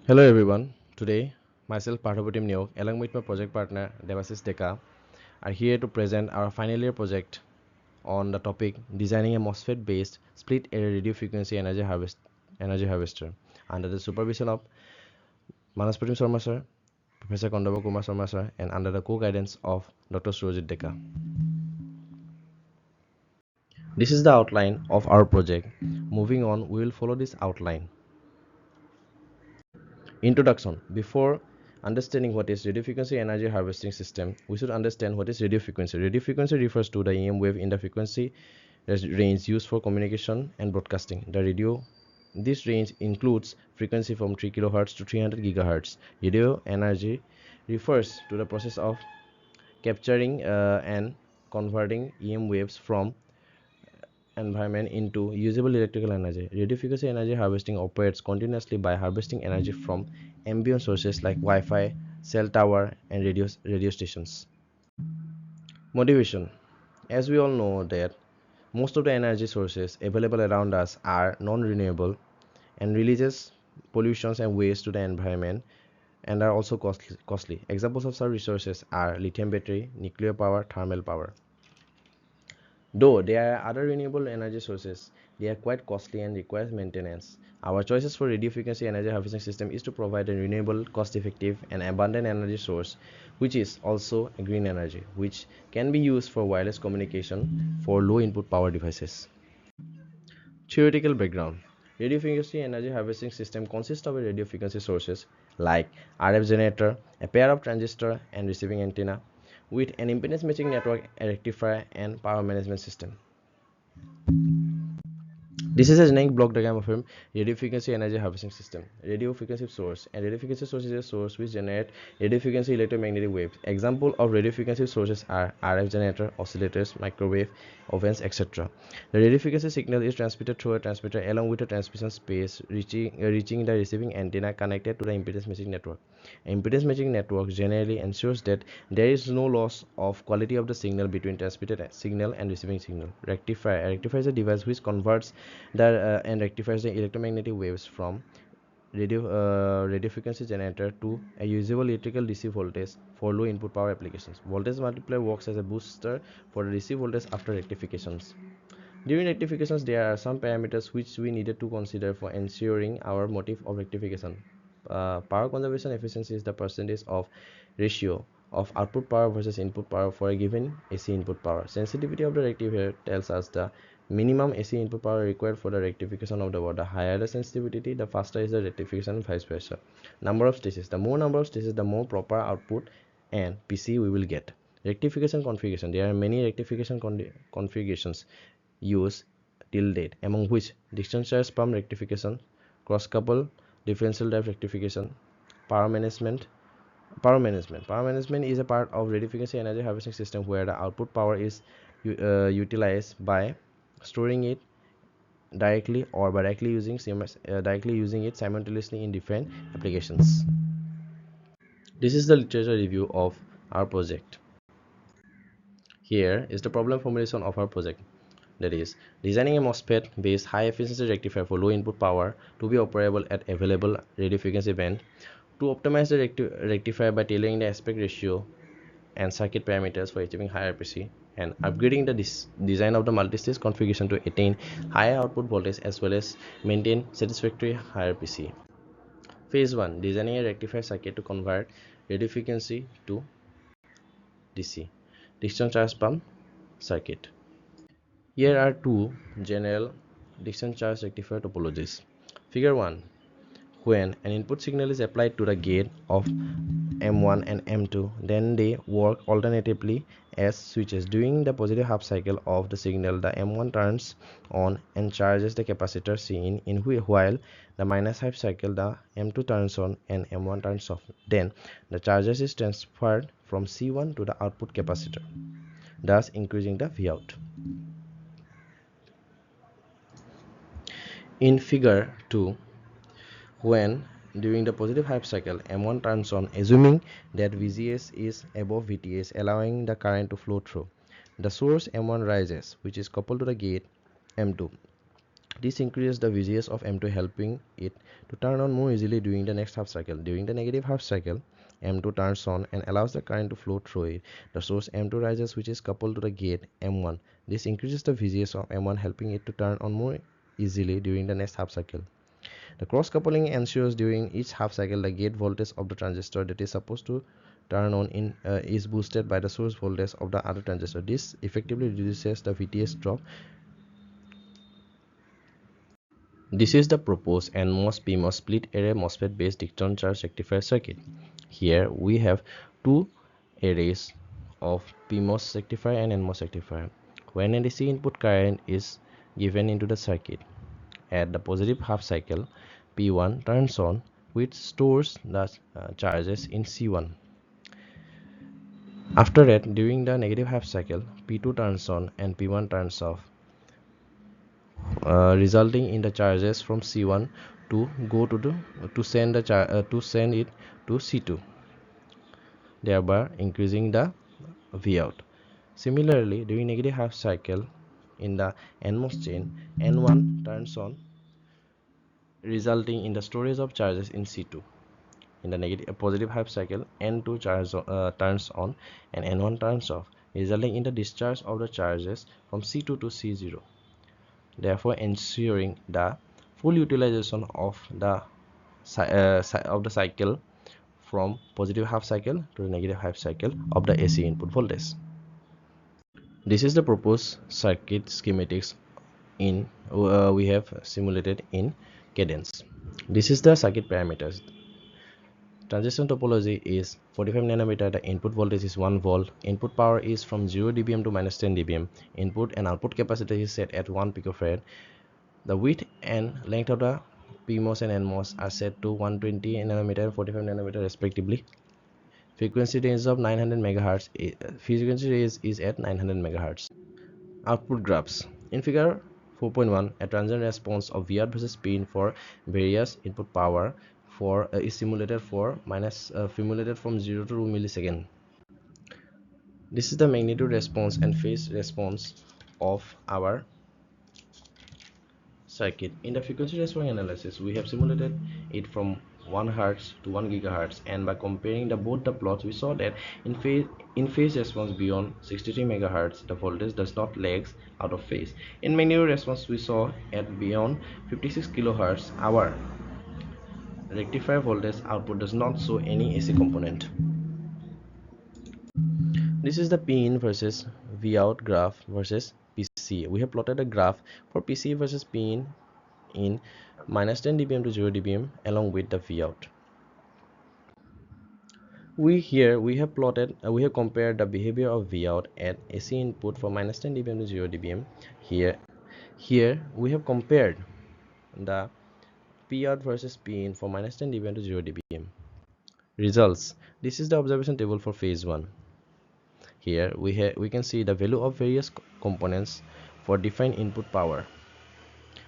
Hello everyone. Today, myself Partha Protim Neog, along with my project partner Debashis Deka, are here to present our final year project on the topic designing a MOSFET based split array radio frequency energy harvester under the supervision of Manas Protim Sharma sir, Professor Kondaba Kumar Sharma sir, and under the co-guidance of Dr. Surajit Deka. This is the outline of our project. Moving on, we will follow this outline. Introduction. Before understanding what is radio frequency energy harvesting system, we should understand what is radio frequency. Radio frequency refers to the EM wave in the frequency range used for communication and broadcasting. This range includes frequency from 3 kHz to 300 GHz. Radio energy refers to the process of capturing and converting EM waves from environment into usable electrical energy. Radio frequency energy harvesting operates continuously by harvesting energy from ambient sources like Wi-Fi, cell tower, and radio stations. Motivation. As we all know that most of the energy sources available around us are non-renewable and releases pollutions and waste to the environment and are also costly. Examples of such resources are lithium battery, nuclear power, thermal power. Though there are other renewable energy sources, they are quite costly and requires maintenance. Our choices for radio frequency energy harvesting system is to provide a renewable, cost-effective, and abundant energy source, which is also a green energy, which can be used for wireless communication for low input power devices. Theoretical background. Radio frequency energy harvesting system consists of a radio frequency sources like RF generator, a pair of transistor and receiving antenna, with an impedance matching network, a rectifier, and power management system. This is a generic block diagram of a radio frequency energy harvesting system. Radio frequency source. A radio frequency source is a source which generates radio frequency electromagnetic waves. Example of radio frequency sources are RF generator, oscillators, microwave ovens, etc. The radio frequency signal is transmitted through a transmitter along with a transmission space reaching the receiving antenna connected to the impedance matching network. Impedance matching network generally ensures that there is no loss of quality of the signal between transmitted signal and receiving signal. Rectifier. A rectifier is a device which converts and rectifies the electromagnetic waves from radio frequency generator to a usable electrical DC voltage for low input power applications. Voltage multiplier works as a booster for the DC voltage after rectifications. During rectifications, there are some parameters which we needed to consider for ensuring our motive of rectification. Power conservation efficiency is the percentage of ratio of output power versus input power for a given AC input power. Sensitivity of the rectifier tells us the minimum AC input power required for the rectification of the word. The higher the sensitivity, the faster is the rectification and vice versa. Number of stages. The more number of stages, the more proper output and PC we will get. Rectification configuration. There are many rectification configurations used till date, among which distance charge pump rectification, cross couple differential drive rectification, power management. Power management is a part of radio frequency energy harvesting system where the output power is utilized by storing it directly or by directly using it simultaneously in different applications. This is the literature review of our project. Here is the problem formulation of our project. That is, designing a MOSFET based high efficiency rectifier for low input power to be operable at available radio frequency band, to optimize the rectifier by tailoring the aspect ratio and circuit parameters for achieving higher PC, and upgrading the design of the multi-stage configuration to attain higher output voltage as well as maintain satisfactory higher PC. Phase 1. Designing a rectifier circuit to convert radio frequency to DC. Distance charge pump circuit. Here are two general distance charge rectifier topologies. Figure 1. When an input signal is applied to the gate of M1 and M2, then they work alternatively as switches. During the positive half cycle of the signal, the M1 turns on and charges the capacitor C in while the minus half cycle the M2 turns on and M1 turns off. Then the charges is transferred from C1 to the output capacitor, thus increasing the Vout. In figure 2, when during the positive half cycle M1 turns on, assuming that VGS is above VTS, allowing the current to flow through, the source M1 rises, which is coupled to the gate M2. This increases the VGS of M2, helping it to turn on more easily during the next half cycle. During the negative half cycle, M2 turns on and allows the current to flow through it. The source M2 rises, which is coupled to the gate M1. This increases the VGS of M1, helping it to turn on more easily during the next half cycle. The cross coupling ensures during each half cycle the gate voltage of the transistor that is supposed to turn on is boosted by the source voltage of the other transistor. This effectively reduces the VTS drop. This is the proposed NMOS PMOS split array MOSFET based Dicton charge rectifier circuit. Here we have two arrays of PMOS rectifier and NMOS rectifier. When a DC input current is given into the circuit at the positive half cycle, P1 turns on, which stores the charges in C1. After that, during the negative half cycle, P2 turns on and P1 turns off, resulting in the charges from C1 to go to send it to C2, thereby increasing the Vout. Similarly, during negative half cycle in the NMOS chain, N1 turns on, resulting in the storage of charges in C2. In the positive half cycle, N2 turns on and N1 turns off, resulting in the discharge of the charges from C2 to C0, therefore ensuring the full utilization of the cycle from positive half cycle to the negative half cycle of the AC input voltage. This is the proposed circuit schematics we have simulated in Cadence. This is the circuit parameters. Transistor topology is 45 nanometer. The input voltage is 1 volt. Input power is from 0 dBm to minus 10 dBm. Input and output capacity is set at 1 picofarad. The width and length of the PMOS and NMOS are set to 120 nanometer and 45 nanometer respectively. Frequency range of 900 megahertz. Frequency range is at 900 megahertz. Output graphs. In figure 4.1, a transient response of Vout versus Pin for various input power is simulated simulated from 0 to 2 millisecond. This is the magnitude response and phase response of our circuit. In the frequency response analysis, we have simulated it from 1 Hz to 1 GHz, and by comparing both the plots, we saw that in phase response beyond 63 MHz, the voltage does not lags out of phase. In magnitude response, we saw at beyond 56 kHz, our rectifier voltage output does not show any AC component. This is the Pin versus Vout graph versus PC. We have plotted a graph for PC versus Pin in minus 10 dBm to 0 dBm along with the Vout. We have compared the behavior of Vout at AC input for minus 10 dBm to 0 dBm. Here we have compared the Pout versus Pin for minus 10 dBm to 0 dBm. Results. This is the observation table for phase 1. Here we can see the value of various components for defined input power.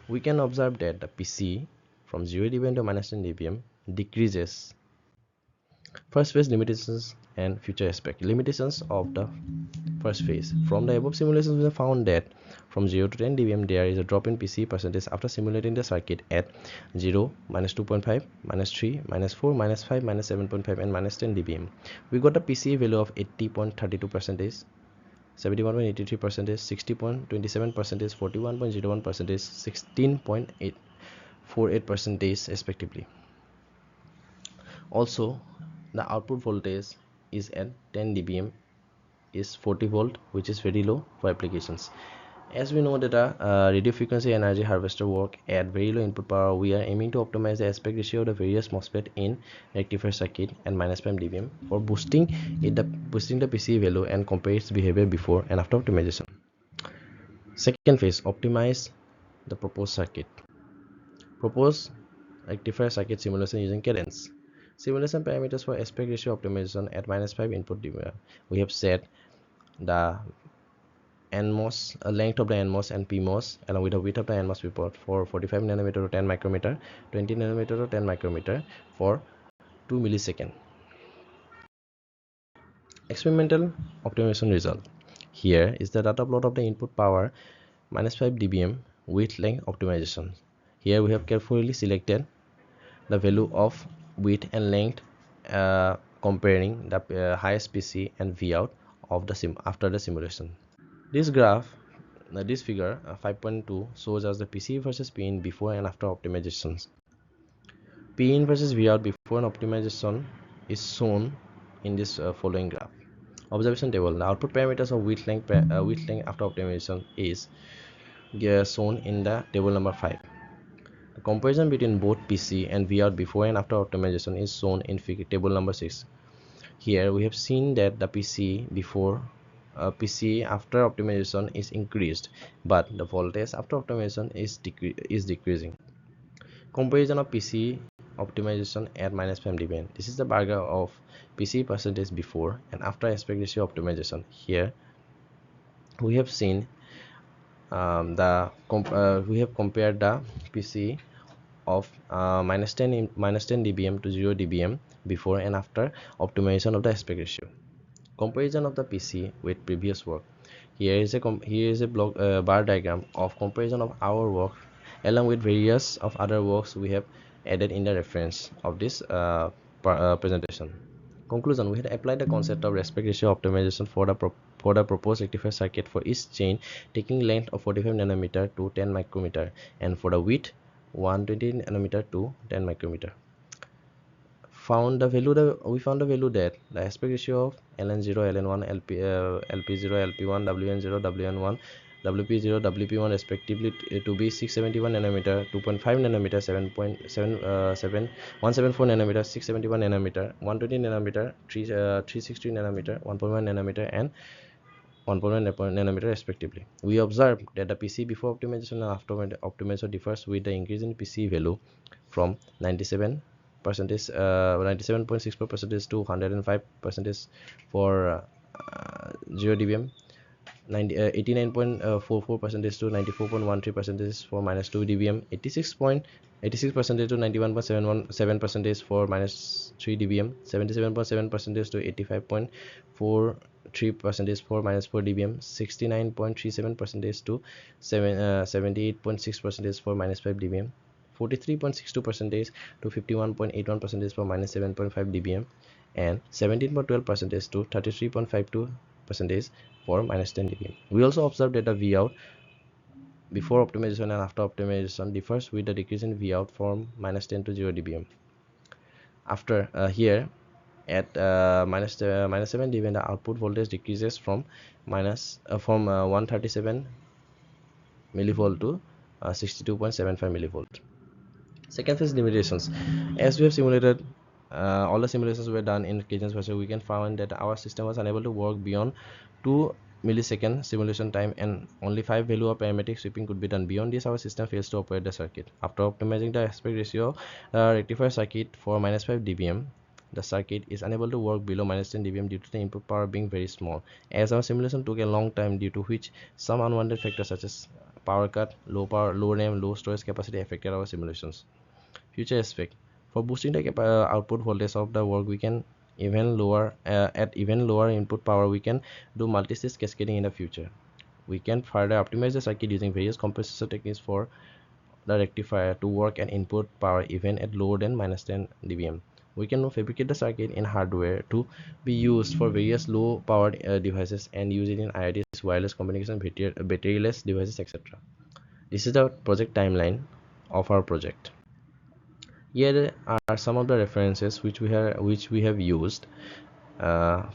We can observe that the PC from 0 dBm to minus 10 dBm decreases. First phase limitations and future aspect. Limitations of the first phase. From the above simulations, we have found that from 0 to 10 dBm there is a drop in PC percentage after simulating the circuit at 0, minus 2.5, minus 3, minus 4, minus 5, minus 7.5 and minus 10 dBm. We got a PC value of 80.32 percentage, 71.83 percentage, 60.27 percentage, 41.01 percentage, 16.48 percentage respectively. Also, the output voltage is at 10 dBm is 40 volt, which is very low for applications. As we know that radio frequency energy harvester work at very low input power, we are aiming to optimize the aspect ratio of the various MOSFET in rectifier circuit and minus 5 dBm for boosting the PC value and compare its behavior before and after optimization. Second phase, optimize the proposed circuit. Propose rectifier circuit simulation using Cadence. Simulation parameters for aspect ratio optimization at minus 5 input dBm. We have set the NMOS length of the NMOS and PMOS along with the width of the NMOS port for 45 nanometer to 10 micrometer, 20 nanometer to 10 micrometer for 2 millisecond. Experimental optimization result. Here is the data plot of the input power minus 5 dBm width length optimization. Here we have carefully selected the value of width and length, comparing the highest PC and Vout of the after the simulation. This graph, this figure 5.2 shows us the PC versus Pin before and after optimizations. Pin versus Vout before and optimization is shown in this following graph. Observation table. The output parameters of width length after optimization is shown in the table number 5. The comparison between both PC and Vout before and after optimization is shown in table number 6. Here we have seen that the PC after optimization is increased, but the voltage after optimization is decreasing. Comparison of PC optimization at -5 dB. This is the bar graph of PC percentage before and after aspect ratio optimization. Here we have seen we have compared the PC of -10 dBm to 0 dBm before and after optimization of the aspect ratio. Comparison of the PC with previous work. Here is a bar diagram of comparison of our work along with various of other works we have added in the reference of this presentation. Conclusion: we had applied the concept of aspect ratio optimization for the proposed rectifier circuit for each chain, taking length of 45 nanometer to 10 micrometer and for the width 120 nanometer to 10 micrometer. We found the value that the aspect ratio of ln0, ln1, lp0, lp1, wn0, wn1, wp0, wp1 respectively to be 671 nanometer, 2.5 nanometer, 174 nanometer, 671 nanometer, 120 nanometer, 360 nanometer, 1.1 nanometer and 1.1 nanometer respectively. We observed that the PC before optimization and after optimization differs with the increase in PC value from 97.6% to 105% for 0 dBm, 89.44% to 94.13% for -2 dBm, 86% to 91.7% for -3 dBm, 77.7% to 85.43% for -4 dBm, 69.37% to 78.6% for -5 dBm, 43.62% to 51.81% for -7.5 dBm, and 17.12% to 33.52% for -10 dBm. We also observed that the Vout before optimization and after optimization differs with the decrease in Vout from -10 to 0 dBm. After here at -7 dBm, the output voltage decreases from 137 millivolt to 62.75 millivolt. Second phase limitations. As we have simulated, all the simulations were done in cadence version, we can find that our system was unable to work beyond 2 millisecond simulation time and only 5 value of parametric sweeping could be done. Beyond this, our system fails to operate the circuit. After optimizing the aspect ratio rectifier circuit for -5 dBm, the circuit is unable to work below -10 dBm due to the input power being very small, as our simulation took a long time, due to which some unwanted factors such as power cut, low RAM, low storage capacity affected our simulations. Future aspect: for boosting the output voltage of the work, we can at even lower input power, we can do multi-stage cascading in the future. We can further optimize the circuit using various compensation techniques for the rectifier to work at input power even at lower than -10 dBm. We can now fabricate the circuit in hardware to be used for various low powered devices and use it in IoTs, wireless communication, batteryless devices, etc. This is the project timeline of our project. Here are some of the references which we have used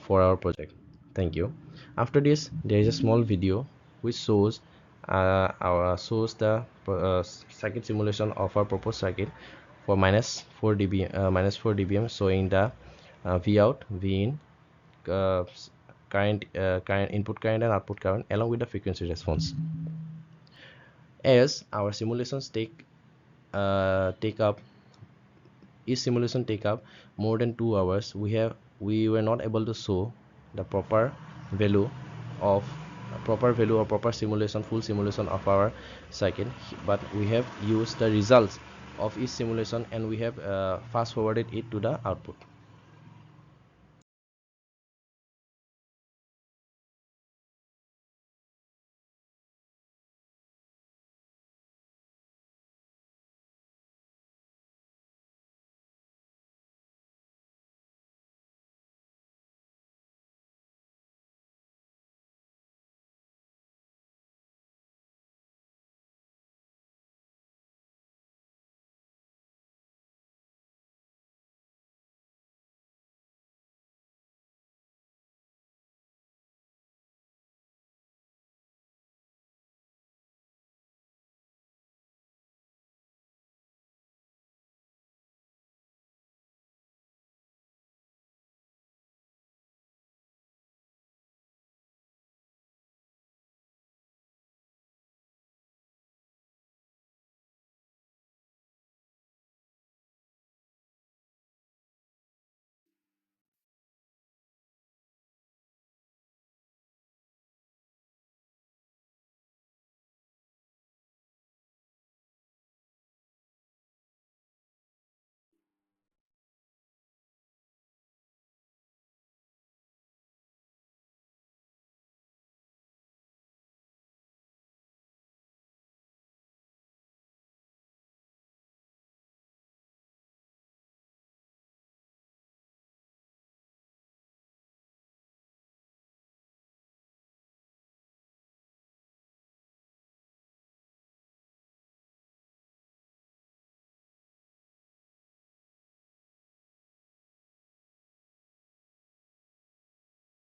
for our project. Thank you. After this, there is a small video which shows the circuit simulation of our proposed circuit for -4 dBm, showing the Vout, Vin, current input current and output current along with the frequency response. As our simulations each simulation take up more than 2 hours, we were not able to show the proper value or proper simulation, full simulation of our circuit, but we have used the results of each simulation and we have fast forwarded it to the output.